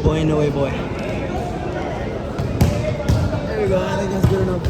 Boy in the way, boy. There we go. I think that's good enough.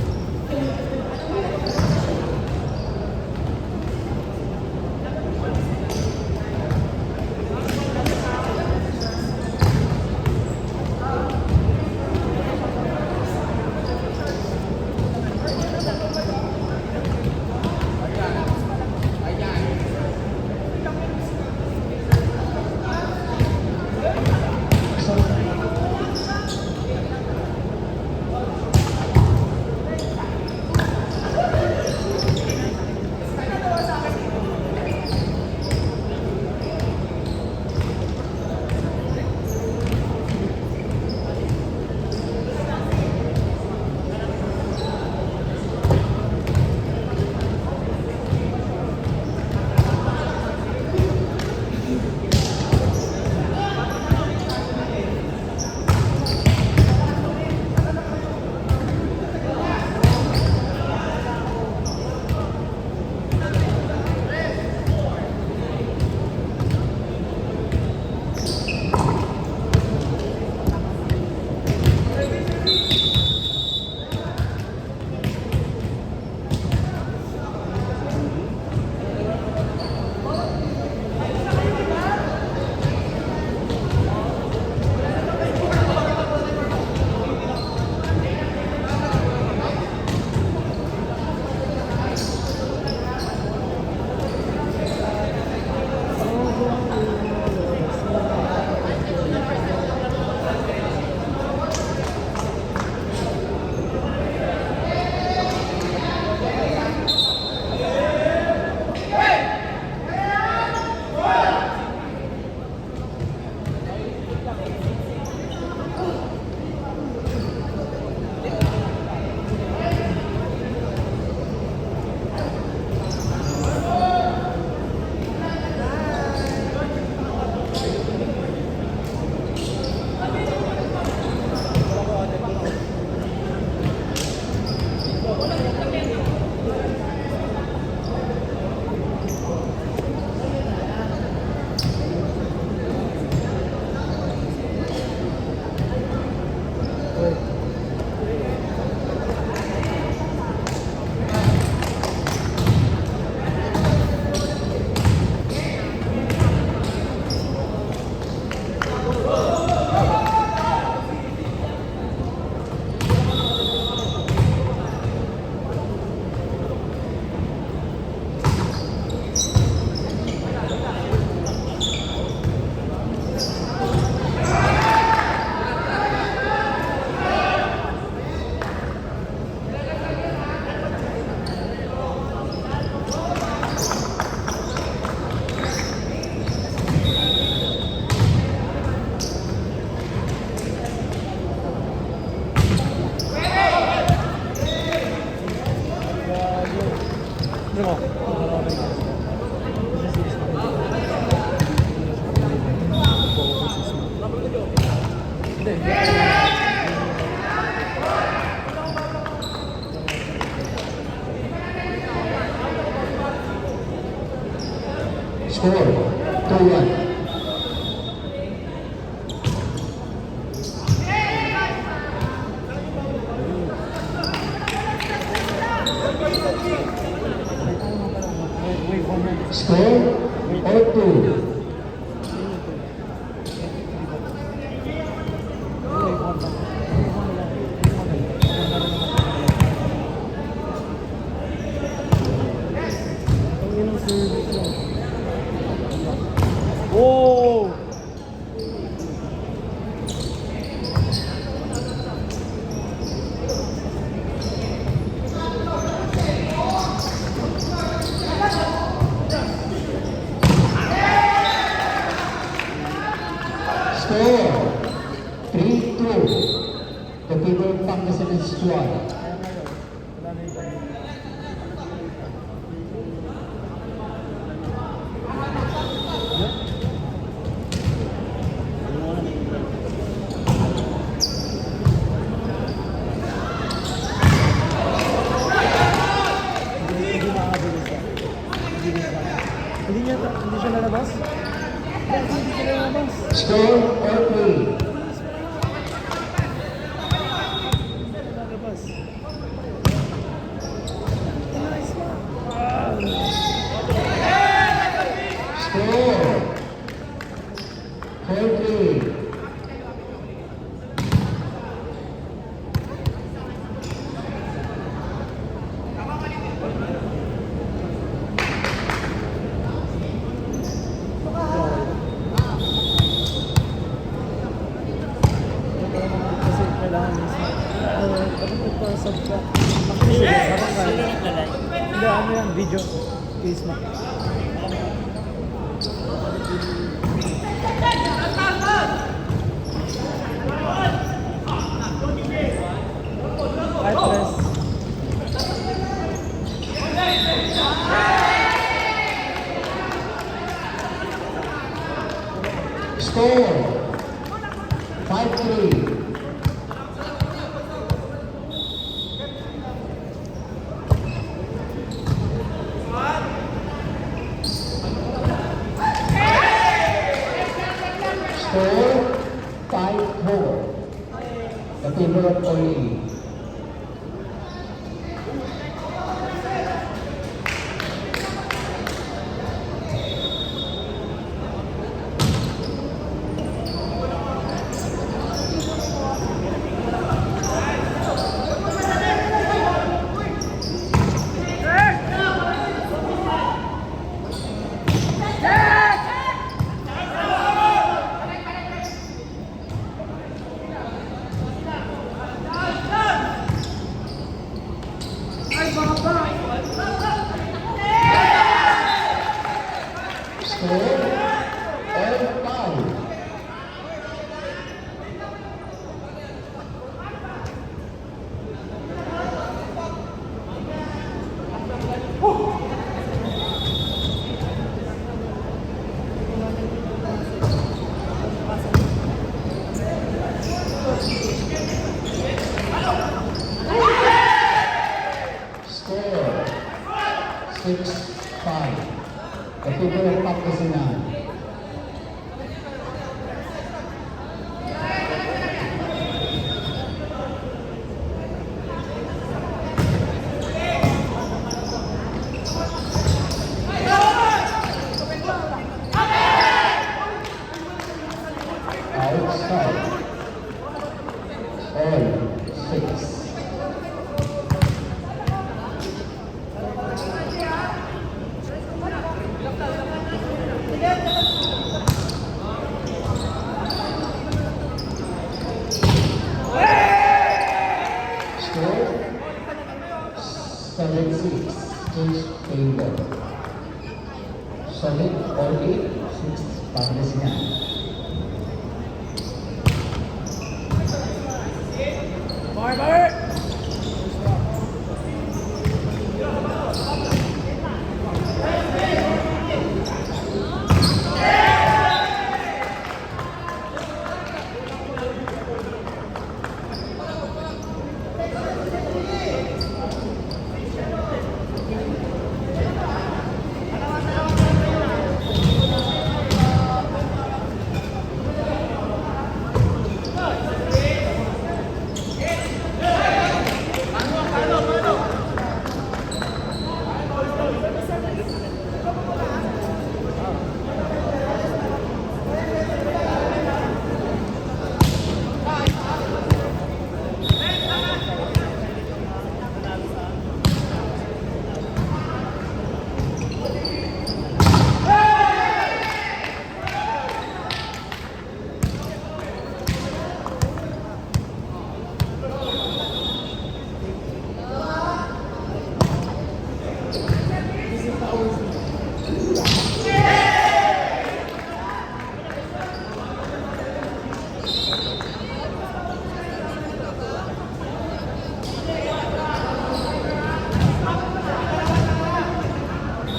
Score 2-1. Score 4-2. Oh! Score 3-2. The people of Pangasinan squad. Hindi siya lalabas? Hindi siya lalabas. Score 4-3. 4-3. Kasi kailangan mismo. Dapat nagpasab ka. Actually, habang kaya. Hindi, ano yan, video. Case mo. Kahit press. Score 5-3. Score 5-4. The favor of Oli. Score all 5. Score 6-5. The people of Pangasinan. Outside. All 6. Score 7-6. Change table. Solid all 8. 6 Pangasinan.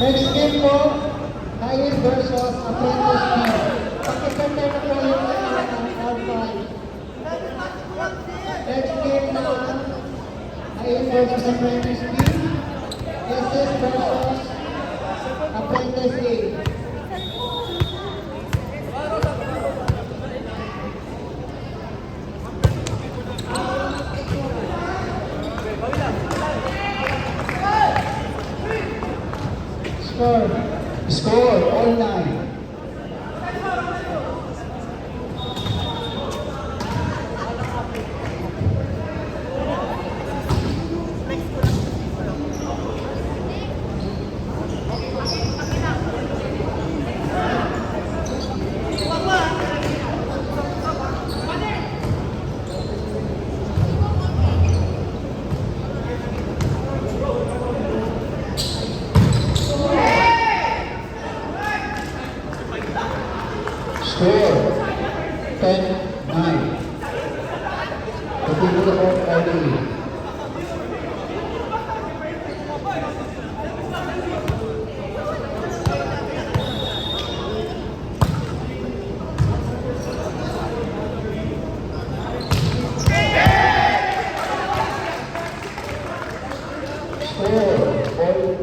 Next game po, Kain versus Apprentice Team. Pakisanda na po yung outside. Next game naman, Kain versus Apprentice Team. SS versus Apprentice Team. Score all 9. Score 10-9. The people of RDE. Score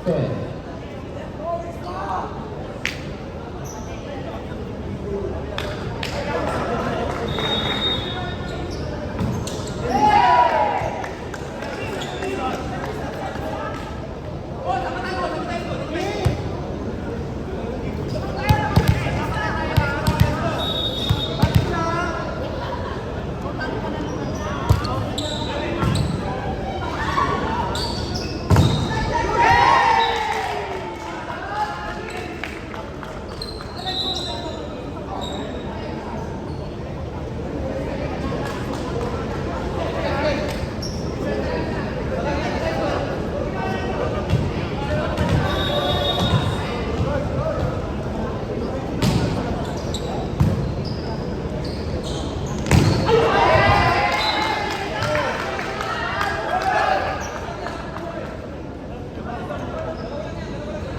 4-10.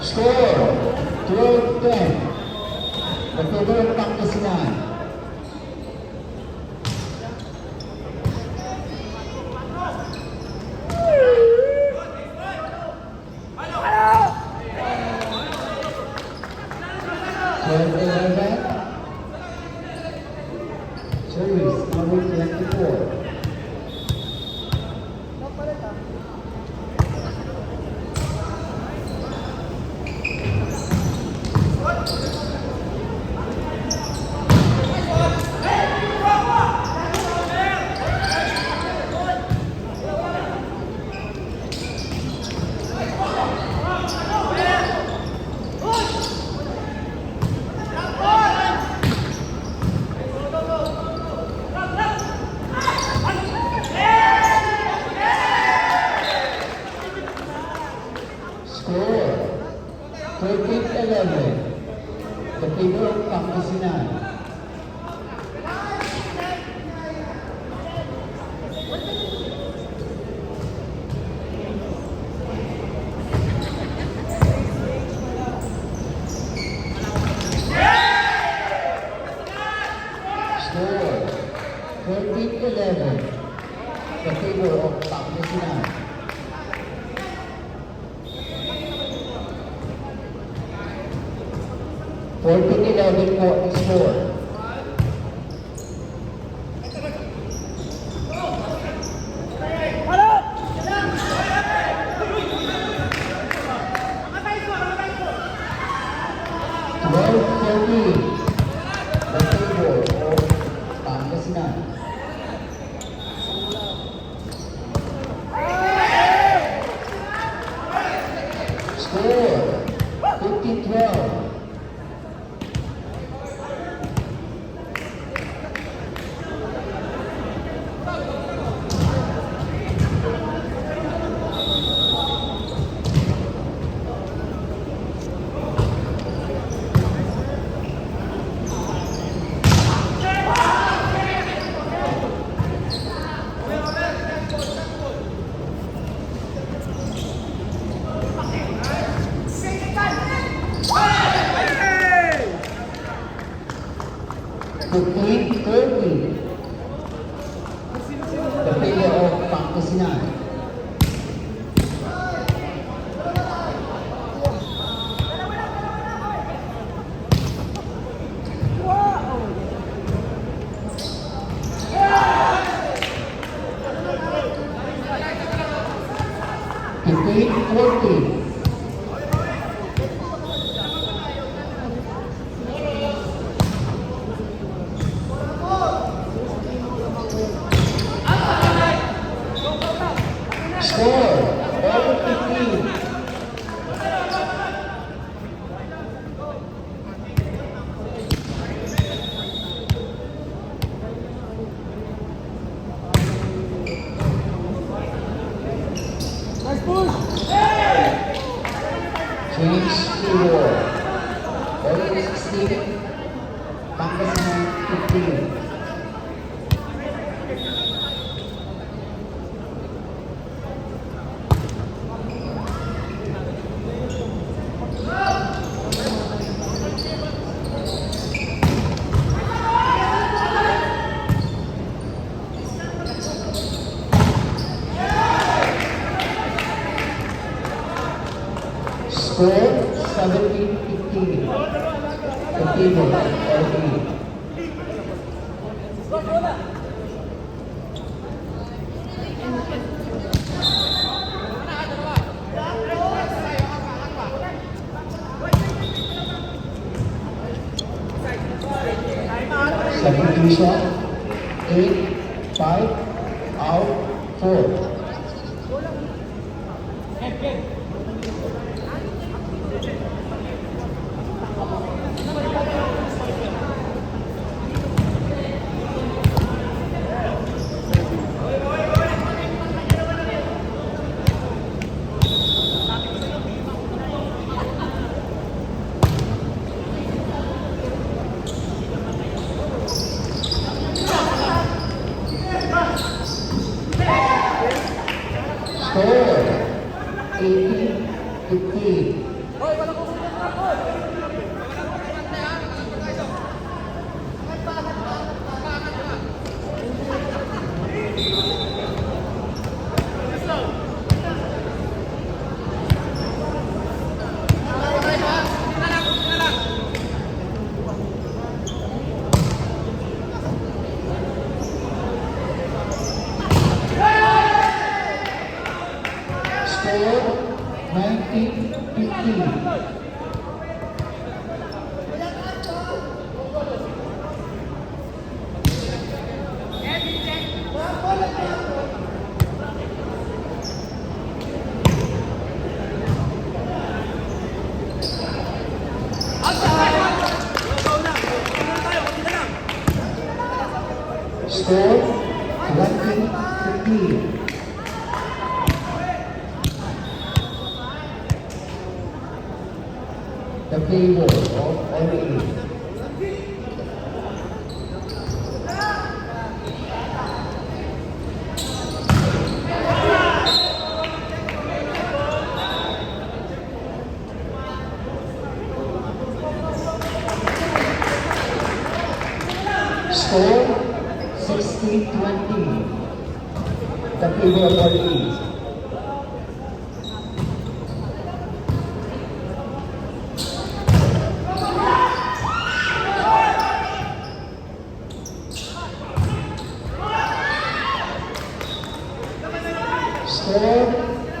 Score 12-10. The people of Pangasinan. Service number 24. Score 13-11. The people of Pangasinan. Score 13-11. The people of Pangasinan. Fourteen 11 po ang score. Twelve 13. The table of Pangasinan. Score 15-12. Fifteen 30. The player of Pangasinan. Fifteen 14. Score 11-15. Nice push! Change to war. 16. Pangasinan 15. Score 17-15. The table or substitution 8-5 out 4. Score 18-15. Score 19-15. Score 20-15. The favor of Orly. Score 16-20. The favor of Orly. Score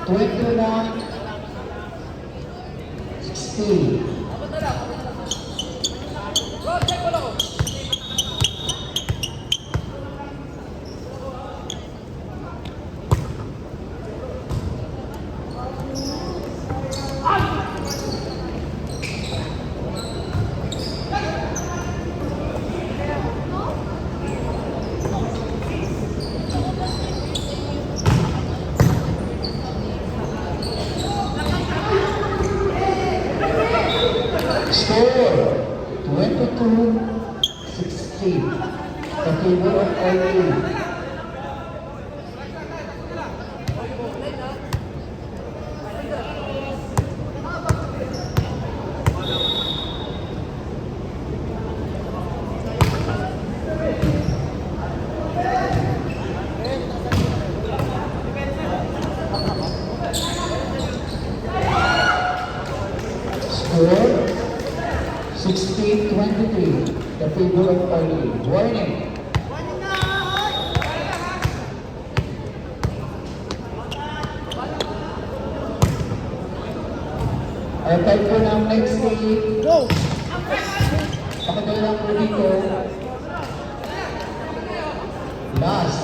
21-16. Score 22-16. The favor of Orly. Score 16-23. The favor of Orly. Warning. Time po ng next game. Go! Pakagay lang po dito. Last.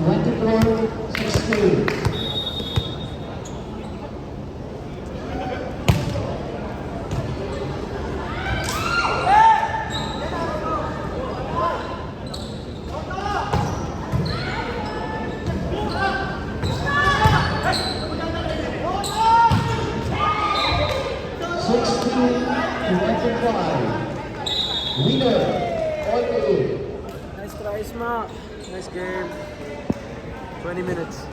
24-16. Winner, all to you. Nice try, Isma. Nice game. 20 minutes.